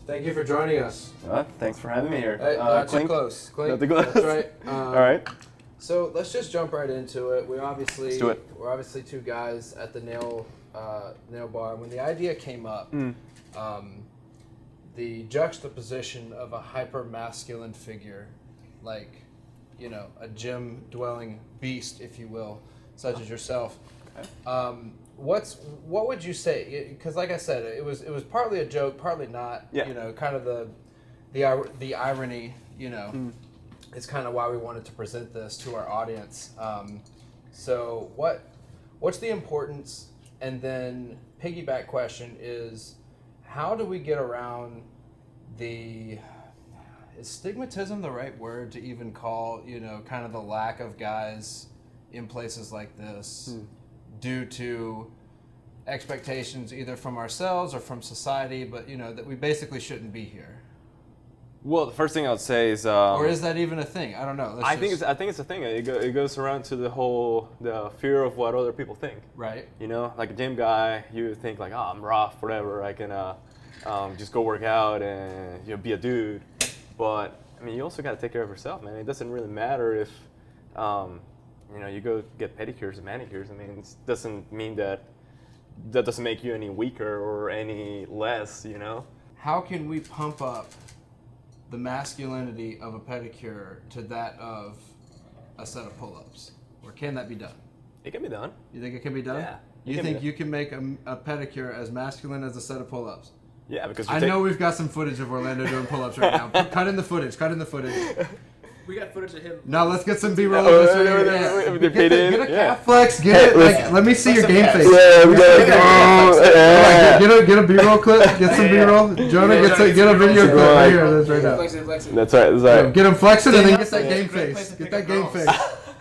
Thank you for joining us. Thanks for having me here. Hey, not too close. Clink. Not too close. That's right. All right. So let's just jump right into it. We're Let's do it. obviously two guys at the nail bar. When the idea came up, the juxtaposition of a hyper masculine figure, like, you know, a gym dwelling beast, if you will, such as yourself. Okay. What would you say? Because like I said, it was partly a joke, partly not. Yeah. You know, kind of the irony. You know, is kind of why we wanted to present this to our audience. So what's the importance? And then piggyback question is, how do we get around is stigmatism the right word to even call, you know, kind of the lack of guys in places like this due to expectations either from ourselves or from society, but, you know, that we basically shouldn't be here? Well, the first thing I would say is, or is that even a thing? I don't know. I think it's a thing. It goes around to the fear of what other people think. Right. You know, like a gym guy, you think like, oh, I'm rough, whatever. I can just go work out and, you know, be a dude. But I mean, you also got to take care of yourself, man. It doesn't really matter if you know, you go get pedicures and manicures. I mean, it doesn't mean that doesn't make you any weaker or any less. You know. How can we pump up the masculinity of a pedicure to that of a set of pull-ups? Or can that be done? It can be done. You think it can be done? Yeah. You think you can make a pedicure as masculine as a set of pull-ups? Yeah, because I know we've got some footage of Orlando doing pull-ups right now. Cut in the footage. We got footage of him. No, let's get some B-roll of this right here. Get a calf flex. Get it. Like, let me see your game face. Yeah, we gotta Get a B-roll clip. Get some B-roll. Jonah, get a video clip right here. That's right now. Flexing. That's right. Get him flexing and then get that game face. Get that game face.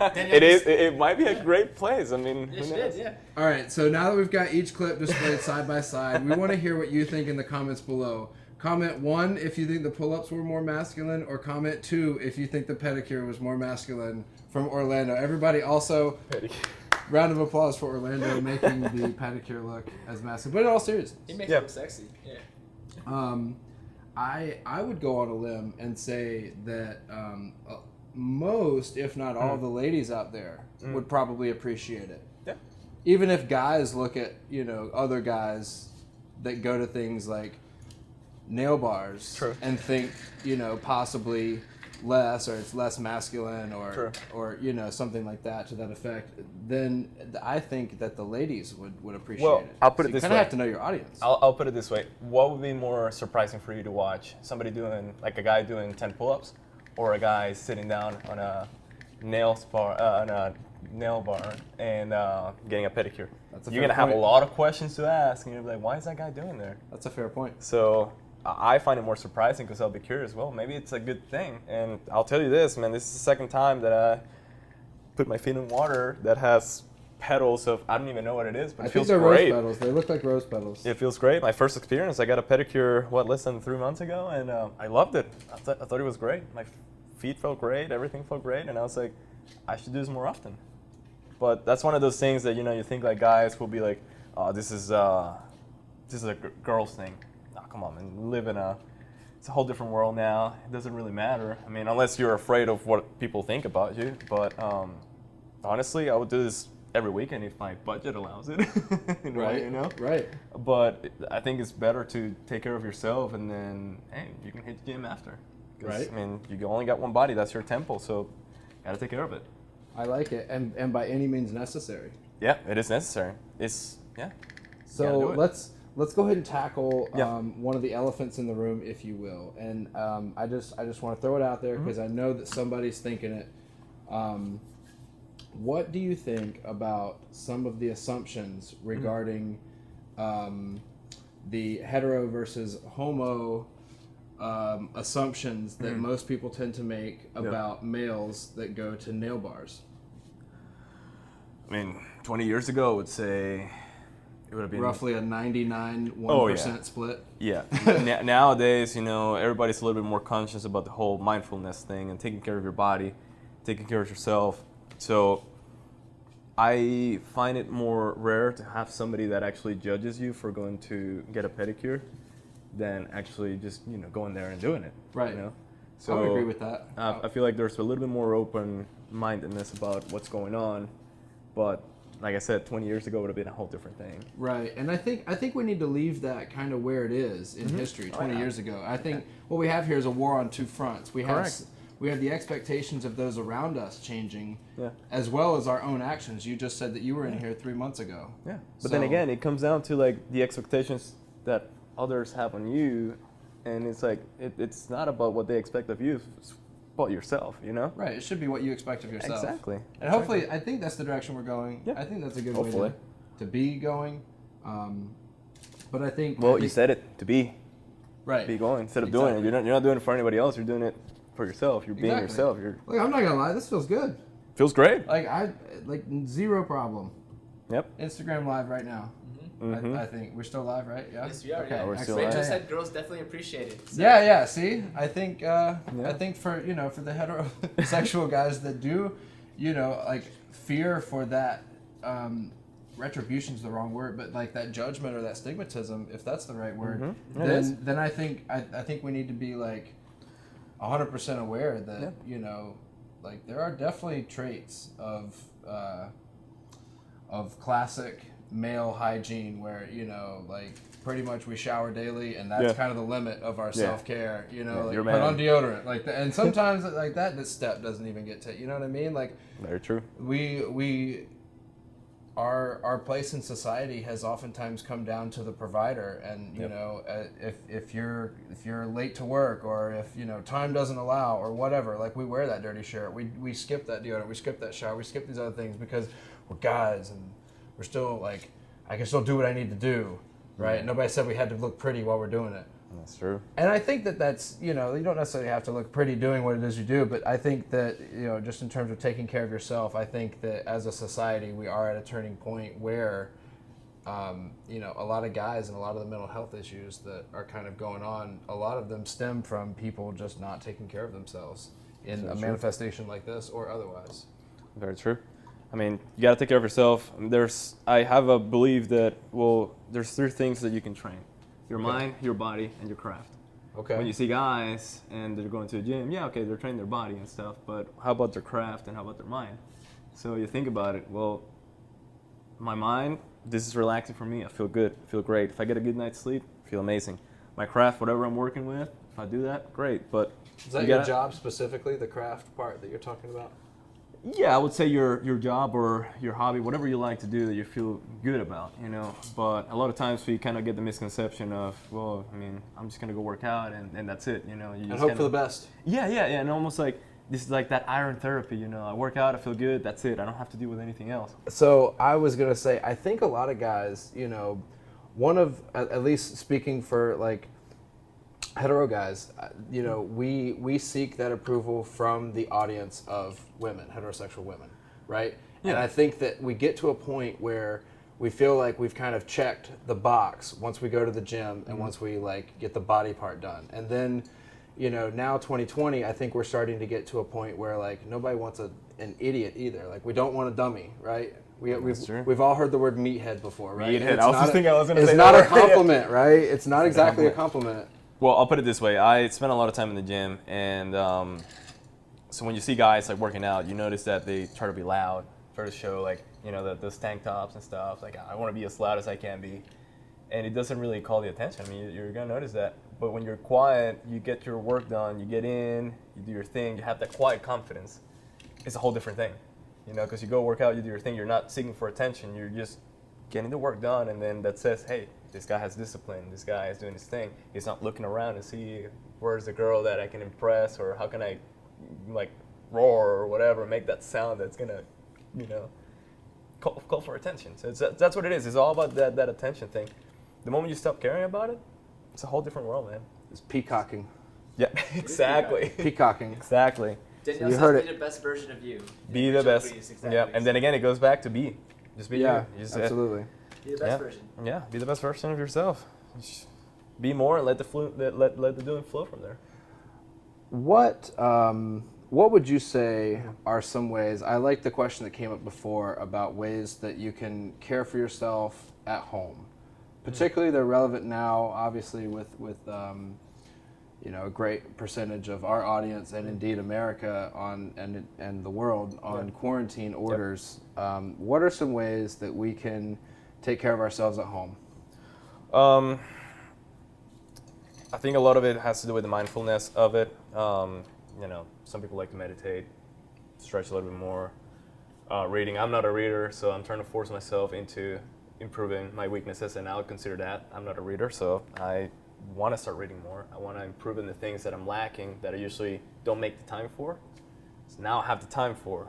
It might be a great place. I mean, Yes, it is, yeah. All right, so now that we've got each clip displayed side by side, we want to hear what you think in the comments below. Comment 1 if you think the pull-ups were more masculine, or comment 2 if you think the pedicure was more masculine from Orlando. Everybody also, round of applause for Orlando making the pedicure look as masculine. But in all seriousness. He makes it look sexy, yeah. I would go on a limb and say that most, if not all, the ladies out there would probably appreciate it. Yeah. Even if guys look at, you know, other guys that go to things like nail bars and think, you know, possibly less, or it's less masculine, or you know, something like that to that effect, then I think that the ladies would appreciate it. I'll put it this way. You kind of have to know your audience. I'll put it this way. What would be more surprising for you to watch? Somebody doing, like a guy doing 10 pull-ups, or a guy sitting down on a nail bar and getting a pedicure? You're going to have a lot of questions to ask, and you're like, why is that guy doing there? That's a fair point. So I find it more surprising because I'll be curious, well, maybe it's a good thing. And I'll tell you this, man, this is the second time that I put my feet in water that has petals of, I don't even know what it is, but it feels great. I think they're rose petals. They look like rose petals. It feels great. My first experience, I got a pedicure, less than 3 months ago, and I loved it. I thought it was great. My feet felt great, everything felt great, and I was like, I should do this more often. But that's one of those things that, you know, you think like guys will be like, oh, this is a girl's thing. Oh, come on, man. We live it's a whole different world now. It doesn't really matter. I mean, unless you're afraid of what people think about you. But honestly, I would do this every weekend if my budget allows it. Right, you know? Right. But I think it's better to take care of yourself, and then, hey, you can hit the gym after. Right. I mean, you only got one body. That's your temple, so got to take care of it. I like it, and by any means necessary. Yeah, it is necessary. So let's go ahead and tackle one of the elephants in the room, if you will. And I just want to throw it out there because I know that somebody's thinking it. What do you think about some of the assumptions regarding the hetero versus homo assumptions that most people tend to make about males that go to nail bars? I mean, 20 years ago, I would say it would have been roughly a 99% split. Yeah. Nowadays, you know, everybody's a little bit more conscious about the whole mindfulness thing and taking care of your body, taking care of yourself. So I find it more rare to have somebody that actually judges you for going to get a pedicure than actually just going there and doing it. Right. You know? I So would agree with that. I feel like there's a little bit more open-mindedness about what's going on, but like I said, 20 years ago would have been a whole different thing. Right, and I think we need to leave that kind of where it is in history 20 years ago. I think what we have here is a war on two fronts. We have the expectations of those around us changing, as well as our own actions. You just said that you were in here 3 months ago. Yeah, but then again, it comes down to like the expectations that others have on you, and it's like it's not about what they expect of you. It's about yourself, Right, it should be what you expect of yourself. Exactly. And hopefully, I think that's the direction we're going. Yeah. I think that's a good way to be going. But I think... you said it, to be. Right. Be going instead of doing it. You're not doing it for anybody else. You're doing it for yourself. You're being yourself. Look, I'm not going to lie. This feels good. Feels great. Like zero problem. Yep. Instagram live right now. I think we're still live, right? Yeah. Yes, we are. Okay. Yeah. We're still Rachel live. said girls definitely appreciate it. So. Yeah. See, I think for for the heterosexual guys that do, like fear for that. Retribution's the wrong word, but like that judgment or that stigmatism, if that's the right word, then I think we need to be like 100% aware that like there are definitely traits of classic male hygiene where like pretty much we shower daily and that's kind of the limit of our self-care, like put on deodorant like that, and sometimes like this step doesn't even get to, you know what I mean, like very true. Our place in society has oftentimes come down to the provider, and if you're late to work, or if time doesn't allow, or whatever, like we wear that dirty shirt, we skip that deodorant, we skip that shower, we skip these other things because we're guys and we're still like, I can still do what I need to do, right? Nobody said we had to look pretty while we're doing it. That's true. And I think that's, you don't necessarily have to look pretty doing what it is you do, but I think that, just in terms of taking care of yourself, I think that as a society, we are at a turning point where, a lot of guys and a lot of the mental health issues that are kind of going on, a lot of them stem from people just not taking care of themselves in a manifestation like this or otherwise. Very true. I mean, you got to take care of yourself. I have a belief that, there's 3 things that you can train. Your mind, your body, and your craft. Okay. When you see guys and they're going to the gym, they're training their body and stuff, but how about their craft and how about their mind? So you think about it, my mind, this is relaxing for me. I feel good, I feel great. If I get a good night's sleep, I feel amazing. My craft, whatever I'm working with, if I do that, great. But is that your job specifically, the craft part that you're talking about? Yeah, I would say your job or your hobby, whatever you like to do that you feel good about, But a lot of times we kind of get the misconception of, I'm just going to go work out and that's it, You and hope for the best. Yeah, and almost like, this is like that iron therapy, I work out, I feel good, that's it. I don't have to deal with anything else. So I was going to say, I think a lot of guys, one of, at least speaking for like hetero guys, we seek that approval from the audience of women, heterosexual women, right? Yeah. And I think that we get to a point where we feel like we've kind of checked the box once we go to the gym and once we like get the body part done. And then, now 2020, I think we're starting to get to a point where like nobody wants an idiot either. Like we don't want a dummy, right? We've all heard the word meathead before, right? Meathead. I was just thinking I was going to say that. It's not a compliment, right? It's not exactly a compliment. Well, I'll put it this way. I spend a lot of time in the gym, and so when you see guys like working out, you notice that they try to be loud, try to show like, those tank tops and stuff. Like, I want to be as loud as I can be. And it doesn't really call the attention. I mean, you're going to notice that. But when you're quiet, you get your work done, you get in, you do your thing, you have that quiet confidence. It's a whole different thing, because you go work out, you do your thing, you're not seeking for attention, you're just getting the work done, and then that says, hey, this guy has discipline, this guy is doing his thing. He's not looking around to see where's the girl that I can impress, or how can I like roar or whatever, make that sound that's gonna, call for attention. So that's what it is. It's all about that attention thing. The moment you stop caring about it, it's a whole different world, man. It's peacocking. Yeah, exactly. Peacocking. Exactly. Danielle says be the best version of you. Be the best. Exactly. Yeah, and then again, it goes back to be. Just be you. Absolutely. Be the best version. Yeah, be the best version of yourself. Just be more and let the doing flow from there. What would you say are some ways, I like the question that came up before about ways that you can care for yourself at home, Particularly, they're relevant now, obviously, with a great percentage of our audience and indeed America and the world on quarantine orders. What are some ways that we can take care of ourselves at home? I think a lot of it has to do with the mindfulness of it. Some people like to meditate, stretch a little bit more. Reading, I'm not a reader, so I'm trying to force myself into improving my weaknesses, and I'll consider that. I'm not a reader, so I want to start reading more. I want to improve in the things that I'm lacking that I usually don't make the time for. So now I have the time for.